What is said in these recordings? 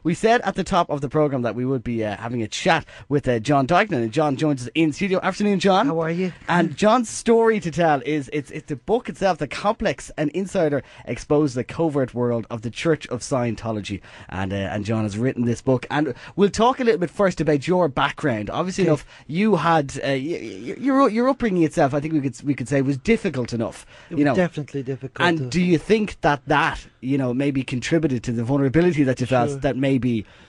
we said at the top of the programme that we would be having a chat with John Duignan, and John joins us in studio. Afternoon, John. How are you? And John's story to tell is it's the book itself, The Complex and Insider Expose the Covert World of the Church of Scientology. And John has written this book, and we'll talk a little bit first about your background. Obviously enough, you had your upbringing itself, I think we could say, was difficult enough. It was definitely difficult. And do you think that maybe contributed to the vulnerability that you felt, that maybe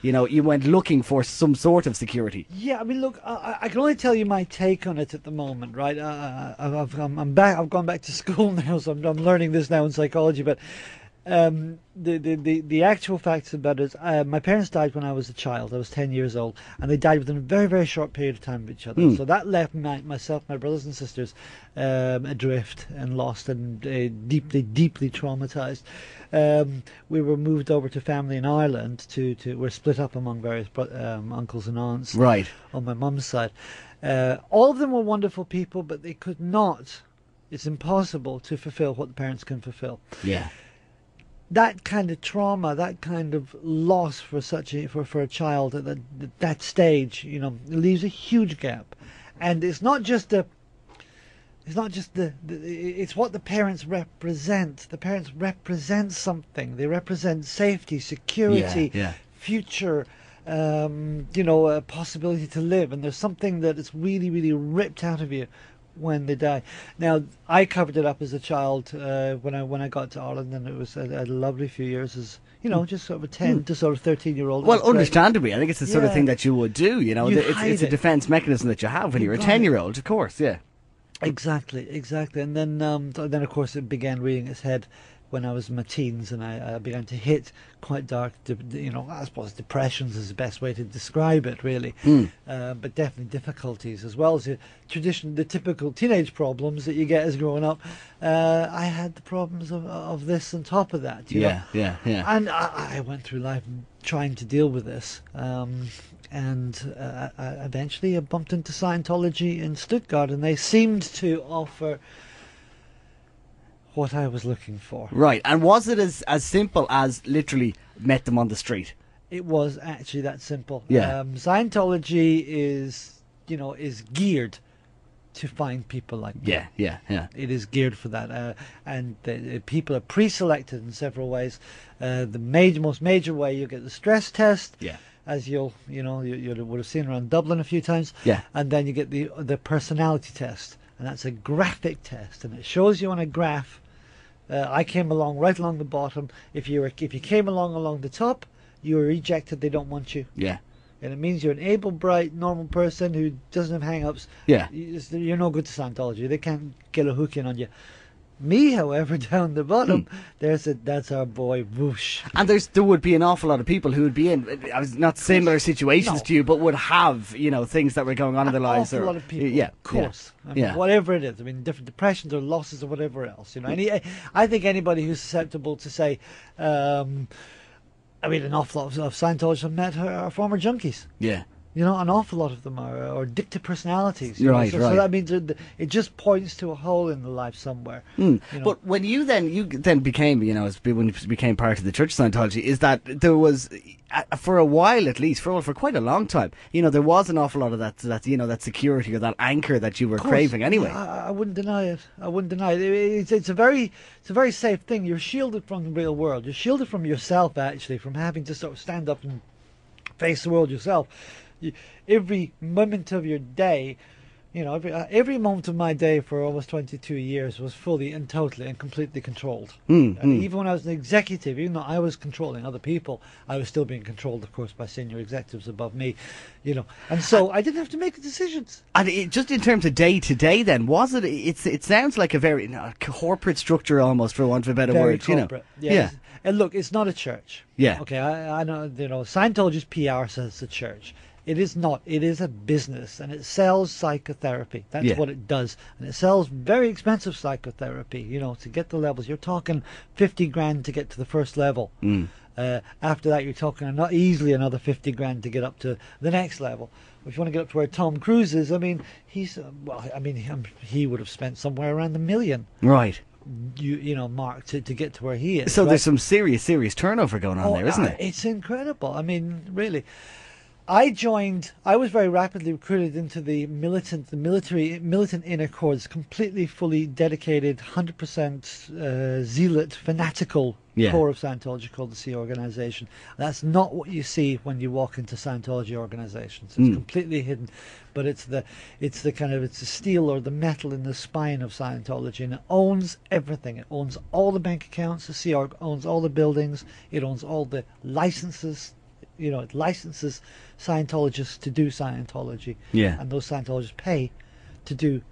you went looking for some sort of security? Yeah, I mean, look, I can only tell you my take on it at the moment, right? I've gone back to school now, so I'm learning this now in psychology. But the actual facts about it is, my parents died when I was a child. I was 10 years old, and they died within a very, very short period of time of each other. So that left myself, my brothers and sisters, adrift and lost and deeply, deeply traumatized. We were moved over to family in Ireland. We're split up among various uncles and aunts. Right. On my mum's side. All of them were wonderful people, but they could not. It's impossible to fulfill what the parents can fulfill. Yeah. That kind of trauma, that kind of loss for a child at that stage, leaves a huge gap. And it's not just it's what the parents represent. The parents represent something. They represent safety, security, future, a possibility to live. And there's something that is really, really ripped out of you when they die. Now, I covered it up as a child when I got to Ireland, and it was a lovely few years as just sort of a 10 to sort of 13-year-old. Well, understandably, I think it's the sort of thing that you would do. It's a defence mechanism that you have when you're a 10-year-old, of course. Yeah. Exactly. And then of course it began rearing its head when I was in my teens, and I began to hit quite dark, I suppose depressions is the best way to describe it, really. But definitely difficulties, as well as the typical teenage problems that you get as growing up. I had the problems of this on top of that. Yeah. And I went through life trying to deal with this. And eventually I bumped into Scientology in Stuttgart, and they seemed to offer what I was looking for. Right. And was it as simple as literally met them on the street? It was actually that simple. Yeah. Scientology is geared to find people like me. Yeah. It is geared for that. And the people are pre-selected in several ways. The most major way, you get the stress test. Yeah. As you would have seen around Dublin a few times. Yeah. And then you get the personality test. And that's a graphic test, and it shows you on a graph. I came along right along the bottom. If you came along the top, you were rejected. They don't want you. Yeah. And it means you're an able, bright, normal person who doesn't have hang-ups. Yeah. You're no good to Scientology. They can't get a hook in on you. Me, however, down the bottom, that's our boy, whoosh. And there would be an awful lot of people who would be in, not similar situations to you, but would have, things that were going on in their lives. An awful lot of people, yeah, of course. Yeah. I mean, whatever it is. I mean, different depressions or losses or whatever else. I think anybody who's susceptible to, say, an awful lot of Scientologists I've met are former junkies. Yeah. An awful lot of them are addictive personalities. Right. So that means it just points to a hole in the life somewhere. But when you then became, when you became part of the Church of Scientology, is that there was, for a while at least, for quite a long time, there was an awful lot of that security or that anchor that you were craving anyway. Yeah, I wouldn't deny it. It's a very safe thing. You're shielded from the real world. You're shielded from yourself, actually, from having to sort of stand up and face the world yourself. Every moment of your day, every moment of my day for almost 22 years was fully and totally and completely controlled. Even when I was an executive, even though I was controlling other people, I was still being controlled, of course, by senior executives above me. And so I didn't have to make decisions. And just in terms of day to day, then was it? It sounds like a very corporate structure, almost, for want of a better word. Corporate. Yeah. And look, it's not a church. Yeah. Okay, I know. Scientologist PR says it's a church. It is not. It is a business, and it sells psychotherapy. That's what it does. And it sells very expensive psychotherapy, to get the levels. You're talking 50 grand to get to the first level. After that, you're talking not easily another 50 grand to get up to the next level. If you want to get up to where Tom Cruise is, he would have spent somewhere around $1 million. Right. Mark to get to where he is. So right? there's some serious turnover going on there, isn't it? It's incredible. I mean, really. I was very rapidly recruited into the militant inner corps, completely, fully dedicated, 100% zealot, fanatical core of Scientology called the Sea Organization. That's not what you see when you walk into Scientology organizations. It's completely hidden, but it's the steel or the metal in the spine of Scientology, and it owns everything. It owns all the bank accounts. The Sea Org owns all the buildings. It owns all the licenses. It licenses Scientologists to do Scientology, and those Scientologists pay to do